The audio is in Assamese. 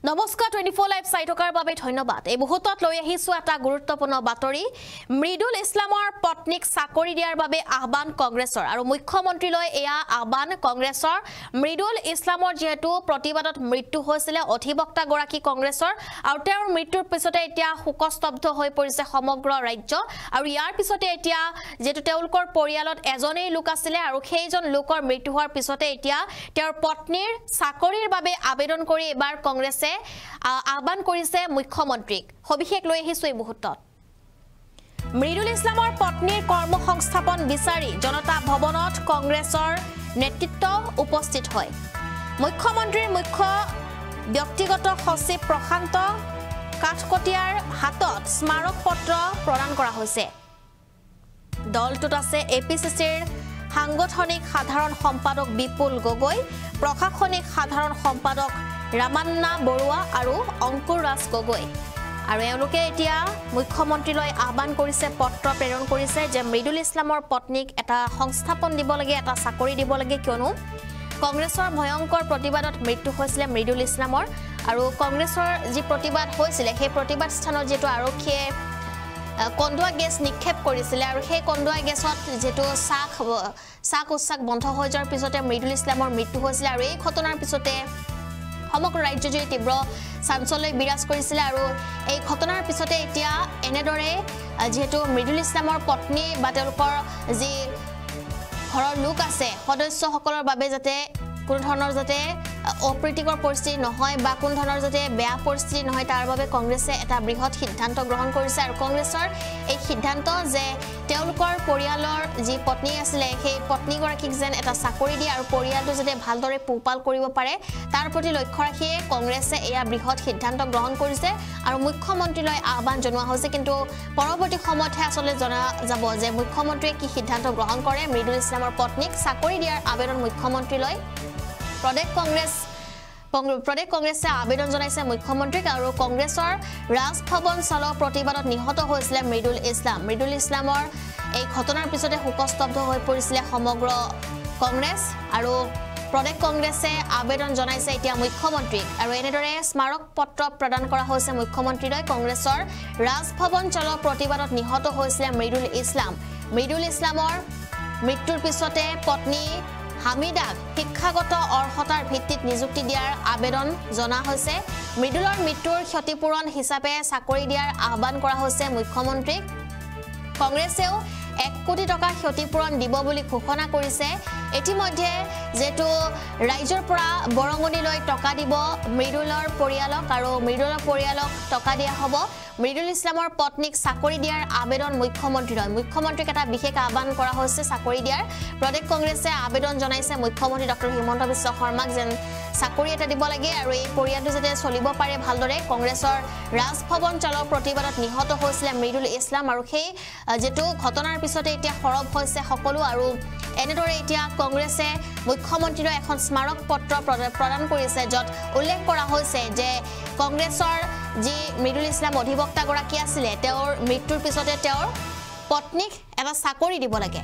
নমস্কাৰ 24 লাইভ চাইটকাৰ বাবে ধন্যবাদ। এই মুহূৰ্তত লৈ আহিছো এটা গুৰুত্বপূৰ্ণ বাতৰি। মৃদুল ইছলামৰ পত্নীক চাকৰি দিয়াৰ বাবে আহ্বান কংগ্ৰেছৰ আৰু মুখ্যমন্ত্ৰীলৈ এয়া আহ্বান কংগ্ৰেছৰ। মৃদুল ইছলামৰ যেহেতু প্ৰতিবাদত মৃত্যু হৈছিল অধিবক্তা গৰাকী কংগ্ৰেছৰ আৰু তেওঁৰ মৃত্যুৰ পিছতে এতিয়া শোকস্তব্ধ হৈ পৰিছে সমগ্ৰ ৰাজ্য আৰু ইয়াৰ পিছতে এতিয়া যেটো তেওঁলোকৰ পৰিয়ালত এজনেই লোক আছিল আৰু সেইজন লোকৰ মৃত্যু হোৱাৰ পিছতে এতিয়া তেওঁৰ পত্নীৰ চাকৰিৰ বাবে আবেদন কৰি এবাৰ কংগ্ৰেছে আহ্বান কৰিছে মুখ্যমন্ত্ৰীক। সবিশেষ লৈ আহিছো এই মুহূৰ্তত। মৃদুল ইছলামৰ পত্নীৰ কৰ্মসংস্থাপন বিচাৰি জনতা ভৱনত কংগ্ৰেছৰ নেতৃত্ব উপস্থিত হয়। মুখ্যমন্ত্ৰীৰ মুখ্য ব্যক্তিগত সচিব প্ৰশান্ত কাঠকটিয়াৰ হাতত স্মাৰক পত্ৰ প্ৰদান কৰা হৈছে। দলটোত আছে এপিচিচিৰ সাংগঠনিক সাধাৰণ সম্পাদক বিপুল গগৈ, প্ৰশাসনিক সাধাৰণ সম্পাদক ৰামান্না বৰুৱা আৰু অংকুৰ ৰাজ গগৈ। আৰু এওঁলোকে এতিয়া মুখ্যমন্ত্ৰীলৈ আহ্বান কৰিছে, পত্ৰ প্ৰেৰণ কৰিছে যে মৃদুল ইছলামৰ পত্নীক এটা সংস্থাপন দিব লাগে, এটা চাকৰি দিব লাগে, কিয়নো কংগ্ৰেছৰ ভয়ংকৰ প্ৰতিবাদত মৃত্যু হৈছিল মৃদুল ইছলামৰ আৰু কংগ্ৰেছৰ যি প্ৰতিবাদ হৈছিল সেই প্ৰতিবাদ স্থানত যেটো আৰক্ষীয়ে কন্দুৱা গেছ নিক্ষেপ কৰিছিল আৰু সেই কন্দুৱা গেছত যেটো চাক উচ্চাক বন্ধ হৈ যোৱাৰ পিছতে মৃদুল ইছলামৰ মৃত্যু হৈছিল আৰু এই ঘটনাৰ পিছতে সমগ্ৰ ৰাজ্যজুৰি তীব্ৰ চাঞ্চল্য বিৰাজ কৰিছিল আৰু এই ঘটনাৰ পিছতে এতিয়া এনেদৰে যেহেতু মৃদুল ইছলামৰ পত্নী বা তেওঁলোকৰ যি ঘৰৰ লোক আছে সদস্যসকলৰ বাবে যাতে কোনো ধৰণৰ যাতে অপ্ৰীতিকৰ পৰিস্থিতি নহয় বা কোনো ধৰণৰ যাতে বেয়া পৰিস্থিতি নহয় তাৰ বাবে কংগ্ৰেছে এটা বৃহৎ সিদ্ধান্ত গ্ৰহণ কৰিছে আৰু কংগ্ৰেছৰ এই সিদ্ধান্ত যে তেওঁলোকৰ পৰিয়ালৰ যি পত্নী আছিল সেই পত্নীগৰাকীক যেন এটা চাকৰি দিয়ে আৰু পৰিয়ালটো যাতে ভালদৰে পোহপাল কৰিব পাৰে তাৰ প্ৰতি লক্ষ্য ৰাখি কংগ্ৰেছে এয়া বৃহৎ সিদ্ধান্ত গ্ৰহণ কৰিছে আৰু মুখ্যমন্ত্ৰীলৈ আহ্বান জনোৱা হৈছে। কিন্তু পৰৱৰ্তী সময়তহে আচলতে জনা যাব যে মুখ্যমন্ত্ৰীয়ে কি সিদ্ধান্ত গ্ৰহণ কৰে। মৃদুল ইছলামৰ পত্নীক চাকৰি দিয়াৰ আবেদন মুখ্যমন্ত্ৰীলৈ প্ৰদেশ কংগ্ৰেছে আবেদন জনাইছে মুখ্যমন্ত্ৰীক আৰু কংগ্ৰেছৰ ৰাজভৱন চলোৱা প্ৰতিবাদত নিহত হৈছিল মৃদুল ইছলাম। মৃদুল ইছলামৰ এই ঘটনাৰ পিছতে শোকস্তব্ধ হৈ পৰিছিল সমগ্ৰ কংগ্ৰেছ আৰু প্ৰদেশ কংগ্ৰেছে আবেদন জনাইছে এতিয়া মুখ্যমন্ত্ৰীক আৰু এনেদৰে স্মাৰক পত্ৰ প্ৰদান কৰা হৈছে মুখ্যমন্ত্ৰীলৈ। কংগ্ৰেছৰ ৰাজভৱন চলোৱা প্ৰতিবাদত নিহত হৈছিল মৃদুল ইছলাম। মৃদুল ইছলামৰ মৃত্যুৰ পিছতে পত্নী হামিদাক শিক্ষাগত অৰ্হতাৰ ভিত্তিত নিযুক্তি দিয়াৰ আবেদন জনা হৈছে। মৃদুলৰ মৃত্যুৰ ক্ষতিপূৰণ হিচাপে চাকৰি দিয়াৰ আহ্বান কৰা হৈছে মুখ্যমন্ত্ৰীক। কংগ্ৰেছেও 1 কোটি টকা ক্ষতিপূৰণ দিব বুলি ঘোষণা কৰিছে। ইতিমধ্যে যেটো ৰাজ্যৰ পৰা বৰঙনিলৈ টকা দিব মৃদুলৰ পৰিয়ালক আৰু মৃদুলৰ পৰিয়ালক টকা দিয়া হ'ব। মৃদুল ইছলামৰ পত্নীক চাকৰি দিয়াৰ আবেদন মুখ্যমন্ত্ৰীলৈ। মুখ্যমন্ত্ৰীক এটা বিশেষ আহ্বান কৰা হৈছে চাকৰি দিয়াৰ। প্ৰদেশ কংগ্ৰেছে আবেদন জনাইছে মুখ্যমন্ত্ৰী ডক্টৰ হিমন্ত বিশ্ব শৰ্মাক যেন চাকৰি এটা দিব লাগে আৰু এই পৰিয়ালটো যাতে চলিব পাৰে ভালদৰে। কংগ্ৰেছৰ ৰাজভৱন চলোৱা প্ৰতিবাদত নিহত হৈছিল মৃদুল ইছলাম আৰু সেই যেটো ঘটনাৰ পিছতে এতিয়া সৰব হৈছে সকলো আৰু এনেদৰে এতিয়া কংগ্ৰেছে মুখ্যমন্ত্ৰীলৈ এখন স্মাৰক পত্ৰ প্ৰদান কৰিছে য'ত উল্লেখ কৰা হৈছে যে কংগ্ৰেছৰ যি মৃদুল ইছলাম অধিবক্তা গৰাকী আছিল তেওঁৰ মৃত্যুৰ পিছতে তেওঁৰ পত্নীক এটা চাকৰি দিব লাগে।